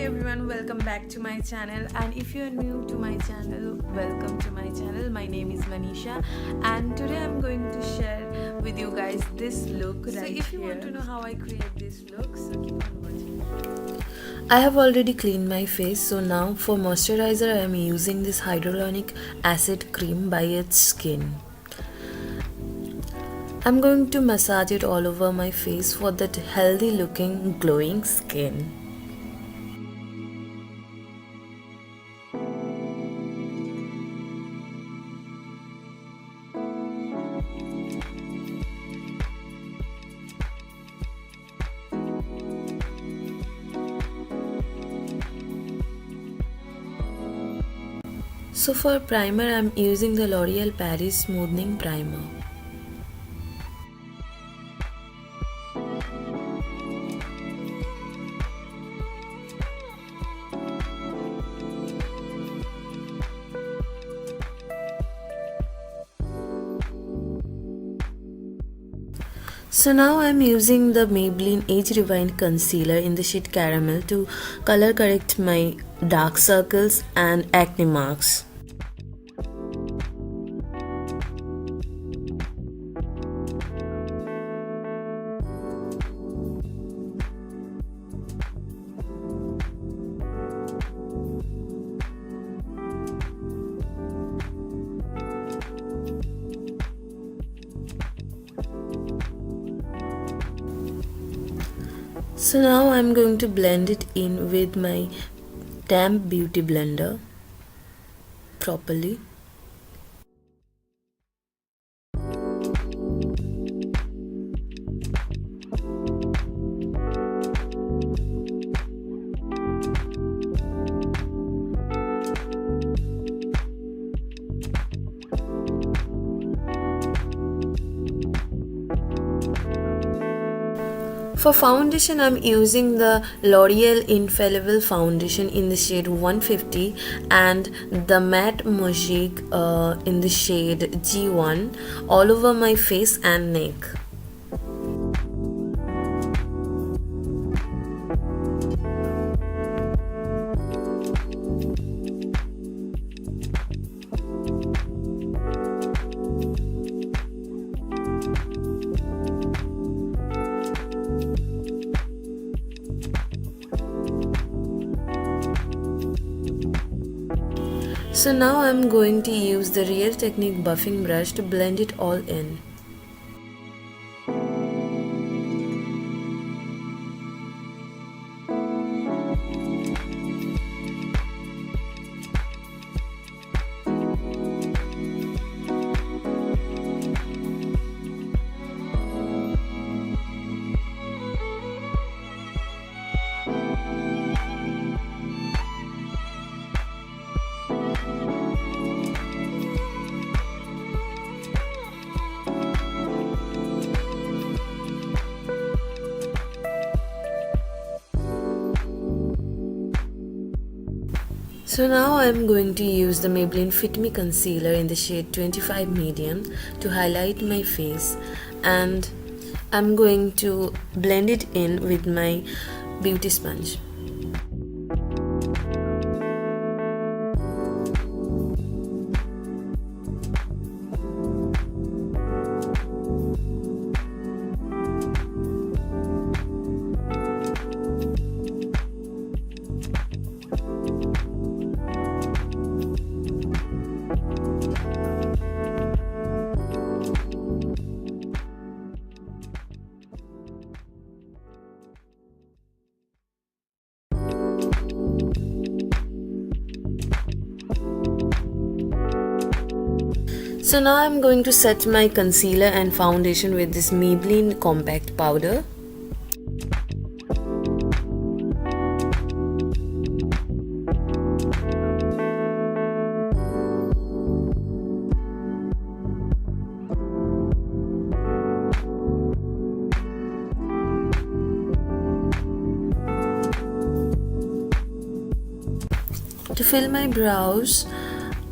everyone, welcome back to my channel, and if you are new to my channel, welcome to my channel. My name is Manisha and today I'm going to share with you guys this look right. So if you want to know how I create this look, so keep on watching. I have already cleaned my face, so now for moisturizer I am using this hyaluronic acid cream by its skin. I'm going to massage it all over my face for that healthy looking glowing skin. So for primer I am using the L'Oreal Paris Smoothing Primer. So now I am using the Maybelline Age Rewind Concealer in the shade Caramel to color correct my dark circles and acne marks. So now I am going to blend it in with my damp beauty blender properly. For foundation, I'm using the L'Oreal Infallible foundation in the shade 150 and the matte Magique in the shade G1 all over my face and neck. So now I'm going to use the Real Technique buffing brush to blend it all in. So now I am going to use the Maybelline Fit Me Concealer in the shade 25 Medium to highlight my face, and I'm going to blend it in with my beauty sponge. So now I'm going to set my concealer and foundation with this Maybelline compact powder. To fill my brows,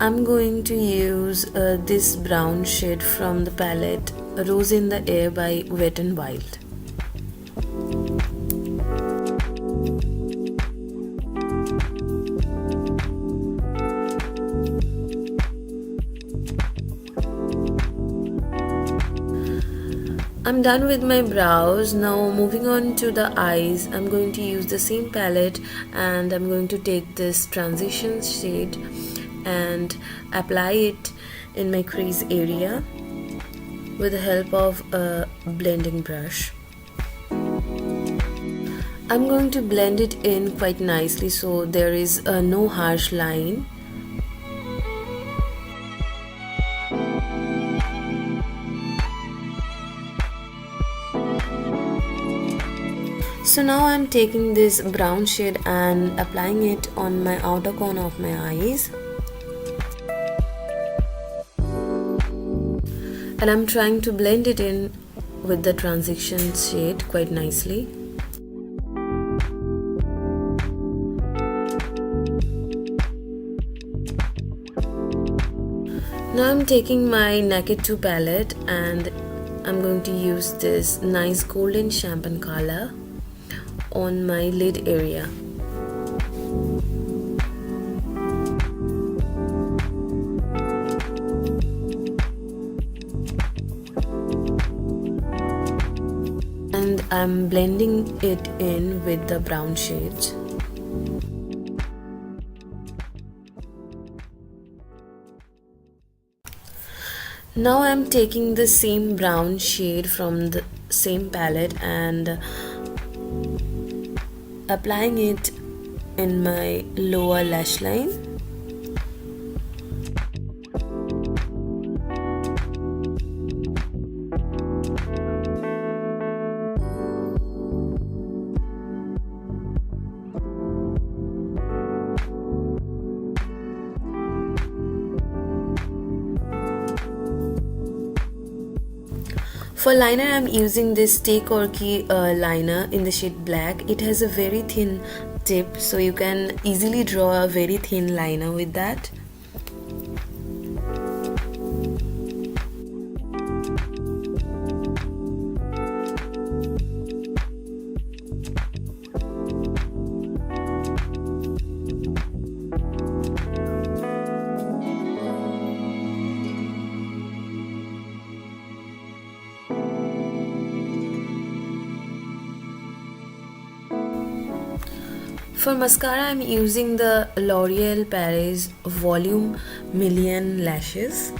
I'm going to use this brown shade from the palette Rose in the Air by Wet n Wild. I'm done with my brows. Now moving on to the eyes, I'm going to use the same palette and I'm going to take this transition shade and apply it in my crease area with the help of a blending brush. I'm going to blend it in quite nicely so there is no harsh line. So now I'm taking this brown shade and applying it on my outer corner of my eyes. And I'm trying to blend it in with the transition shade quite nicely. Now I'm taking my Naked 2 palette and I'm going to use this nice golden champagne color on my lid area. And I'm blending it in with the brown shades. Now I'm taking the same brown shade from the same palette and applying it in my lower lash line. For liner, I'm using this Quirky liner in the shade black. It has a very thin tip, so you can easily draw a very thin liner with that. For mascara, I'm using the L'Oreal Paris Volume Million Lashes.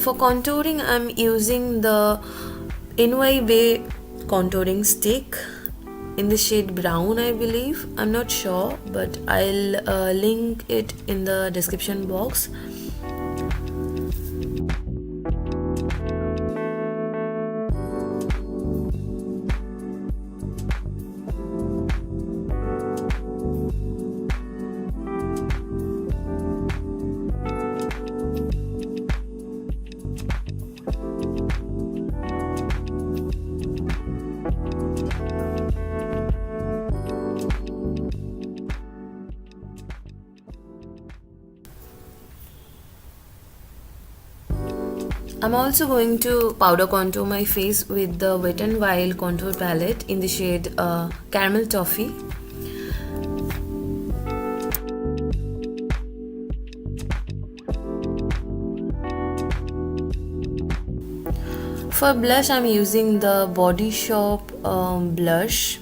For contouring, I'm using the Infallible contouring stick in the shade brown, I believe. I'm not sure, but I'll link it in the description box. I'm also going to powder contour my face with the Wet n Wild contour palette in the shade Caramel Toffee. For blush, I'm using the Body Shop blush.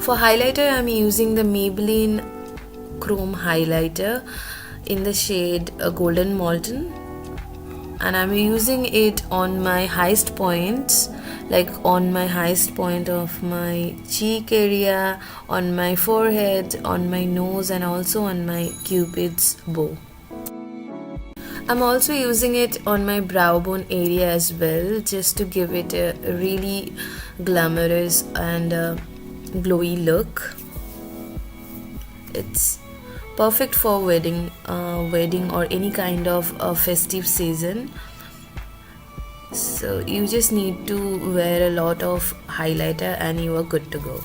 For highlighter, I'm using the Maybelline Chrome highlighter in the shade Golden Molten, and I'm using it on my highest points, like on my highest point of my cheek area, on my forehead, on my nose, and also on my cupid's bow. I'm also using it on my brow bone area as well, just to give it a really glamorous and glowy look. It's perfect for wedding or any kind of festive season. So you just need to wear a lot of highlighter and you are good to go.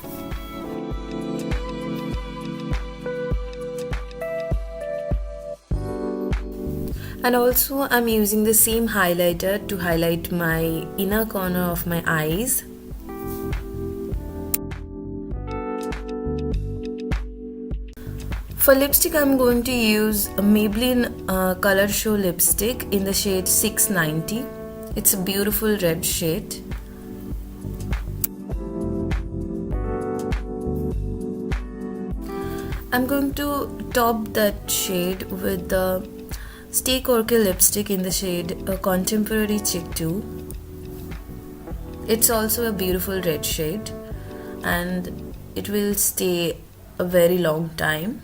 And also I'm using the same highlighter to highlight my inner corner of my eyes. For lipstick, I'm going to use a Maybelline Color Show lipstick in the shade 690. It's a beautiful red shade. I'm going to top that shade with the Stay Quirky lipstick in the shade Contemporary Chick 2. It's also a beautiful red shade and it will stay a very long time.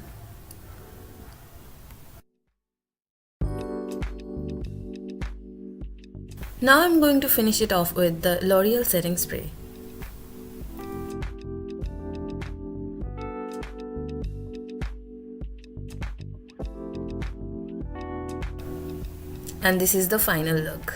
Now I'm going to finish it off with the L'Oreal setting spray. And this is the final look.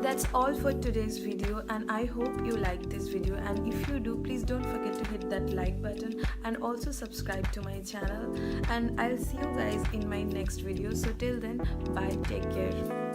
That's all for today's video, and I hope you liked this video, and if you do, please don't forget to hit that like button and also subscribe to my channel, and I'll see you guys in my next video. So till then, bye, take care.